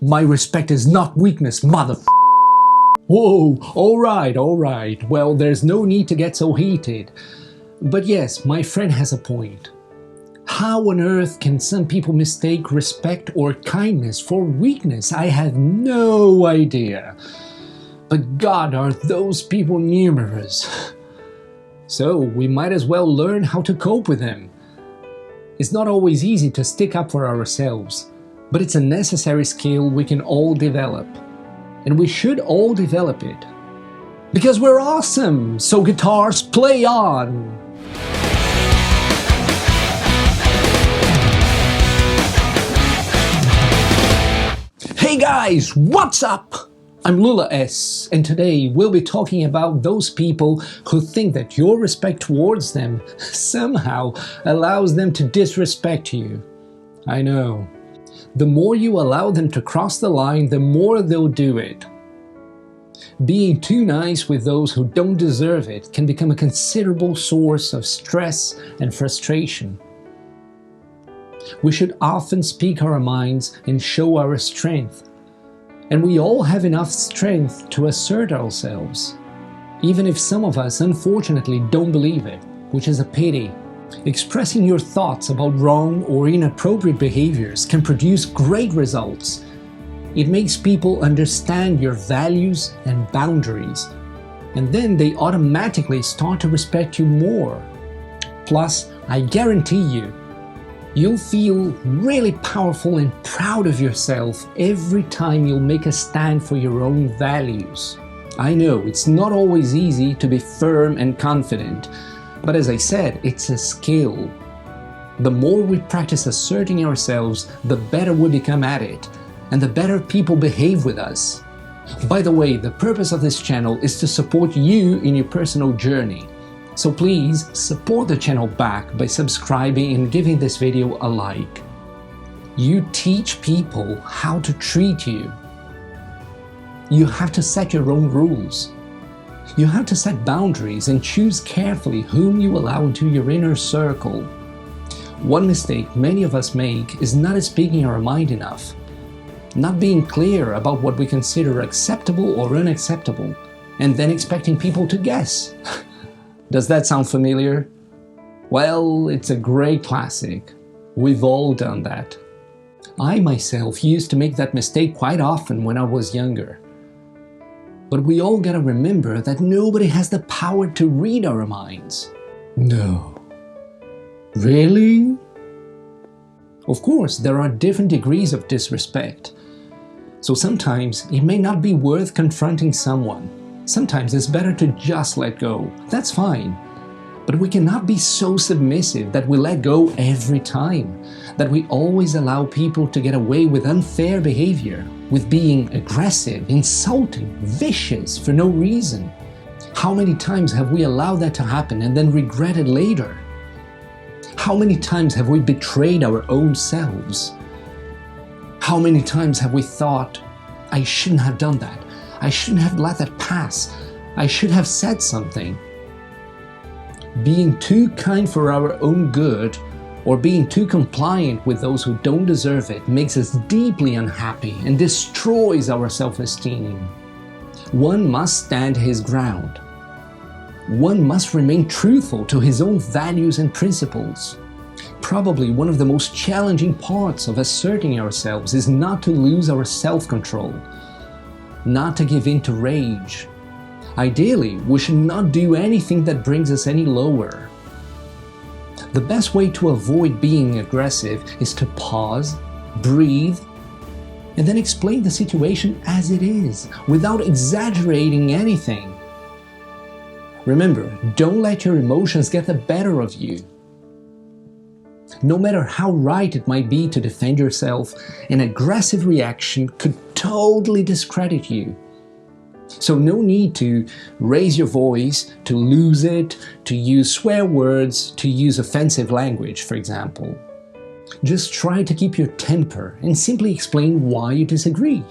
My respect is not weakness, mother. Whoa, alright. Well, there's no need to get so heated. But yes, my friend has a point. How on earth can some people mistake respect or kindness for weakness? I have no idea. But God, are those people numerous. So we might as well learn how to cope with them. It's not always easy to stick up for ourselves, but it's a necessary skill we can all develop. And we should all develop it. Because we're awesome! So guitars, play on! Hey guys, what's up? I'm Lula S, and today we'll be talking about those people who think that your respect towards them somehow allows them to disrespect you. I know. The more you allow them to cross the line, the more they'll do it. Being too nice with those who don't deserve it can become a considerable source of stress and frustration. We should often speak our minds and show our strength. And we all have enough strength to assert ourselves, even if some of us unfortunately don't believe it, which is a pity. Expressing your thoughts about wrong or inappropriate behaviors can produce great results. It makes people understand your values and boundaries, and then they automatically start to respect you more. Plus, I guarantee you'll feel really powerful and proud of yourself every time you'll make a stand for your own values. I know it's not always easy to be firm and confident, but as I said, it's a skill. The more we practice asserting ourselves, the better we become at it, and the better people behave with us. By the way, the purpose of this channel is to support you in your personal journey. So please support the channel back by subscribing and giving this video a like. You teach people how to treat you. You have to set your own rules. You have to set boundaries and choose carefully whom you allow into your inner circle. One mistake many of us make is not speaking our mind enough, not being clear about what we consider acceptable or unacceptable, and then expecting people to guess. Does that sound familiar? Well, it's a great classic. We've all done that. I myself used to make that mistake quite often when I was younger. But we all gotta remember that nobody has the power to read our minds. No. Really? Of course, there are different degrees of disrespect. So sometimes it may not be worth confronting someone. Sometimes it's better to just let go. That's fine. But we cannot be so submissive that we let go every time, that we always allow people to get away with unfair behavior, with being aggressive, insulting, vicious for no reason. How many times have we allowed that to happen and then regretted later? How many times have we betrayed our own selves? How many times have we thought, I shouldn't have done that. I shouldn't have let that pass. I should have said something. Being too kind for our own good or being too compliant with those who don't deserve it makes us deeply unhappy and destroys our self-esteem. One must stand his ground. One must remain truthful to his own values and principles. Probably one of the most challenging parts of asserting ourselves is not to lose our self-control, not to give in to rage. Ideally, we should not do anything that brings us any lower. The best way to avoid being aggressive is to pause, breathe, and then explain the situation as it is, without exaggerating anything. Remember, don't let your emotions get the better of you. No matter how right it might be to defend yourself, an aggressive reaction could totally discredit you. So no need to raise your voice, to lose it, to use swear words, to use offensive language, for example. Just try to keep your temper and simply explain why you disagree,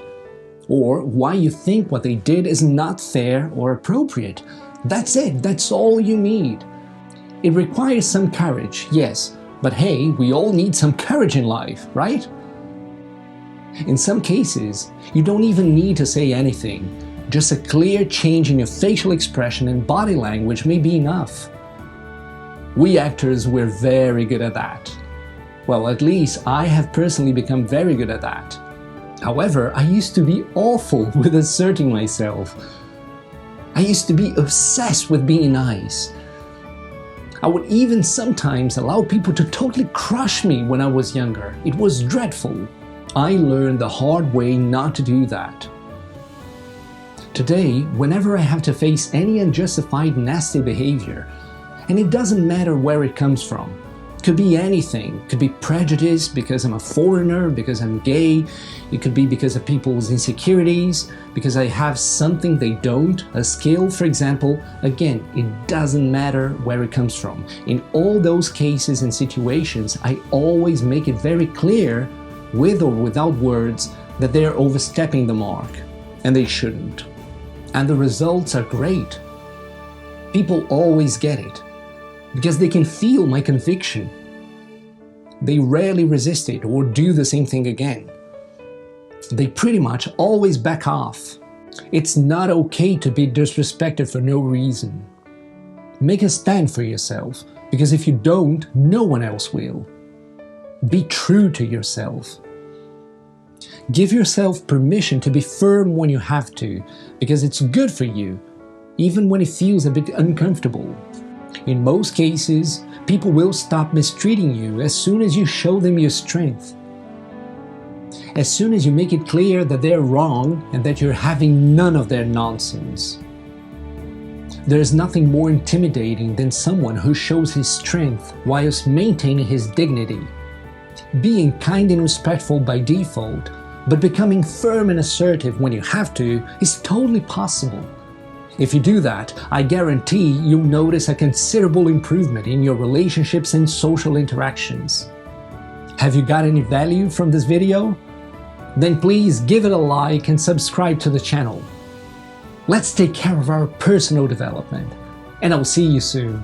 or why you think what they did is not fair or appropriate. That's it, that's all you need. It requires some courage, yes, but hey, we all need some courage in life, right? In some cases, you don't even need to say anything. Just a clear change in your facial expression and body language may be enough. We actors, we're very good at that. Well, at least I have personally become very good at that. However, I used to be awful with asserting myself. I used to be obsessed with being nice. I would even sometimes allow people to totally crush me when I was younger. It was dreadful. I learned the hard way not to do that. Today, whenever I have to face any unjustified nasty behavior, and it doesn't matter where it comes from, could be anything. Could be prejudice because I'm a foreigner, because I'm gay. It could be because of people's insecurities, because I have something they don't, a skill, for example. Again, it doesn't matter where it comes from. In all those cases and situations, I always make it very clear, with or without words, that they are overstepping the mark, and they shouldn't. And the results are great. People always get it, because they can feel my conviction. They rarely resist it or do the same thing again. They pretty much always back off. It's not okay to be disrespected for no reason. Make a stand for yourself, because if you don't, no one else will. Be true to yourself. Give yourself permission to be firm when you have to, because it's good for you, even when it feels a bit uncomfortable. In most cases, people will stop mistreating you as soon as you show them your strength. As soon as you make it clear that they're wrong and that you're having none of their nonsense. There is nothing more intimidating than someone who shows his strength whilst maintaining his dignity. Being kind and respectful by default, but becoming firm and assertive when you have to, is totally possible. If you do that, I guarantee you'll notice a considerable improvement in your relationships and social interactions. Have you got any value from this video? Then please give it a like and subscribe to the channel. Let's take care of our personal development, and I'll see you soon.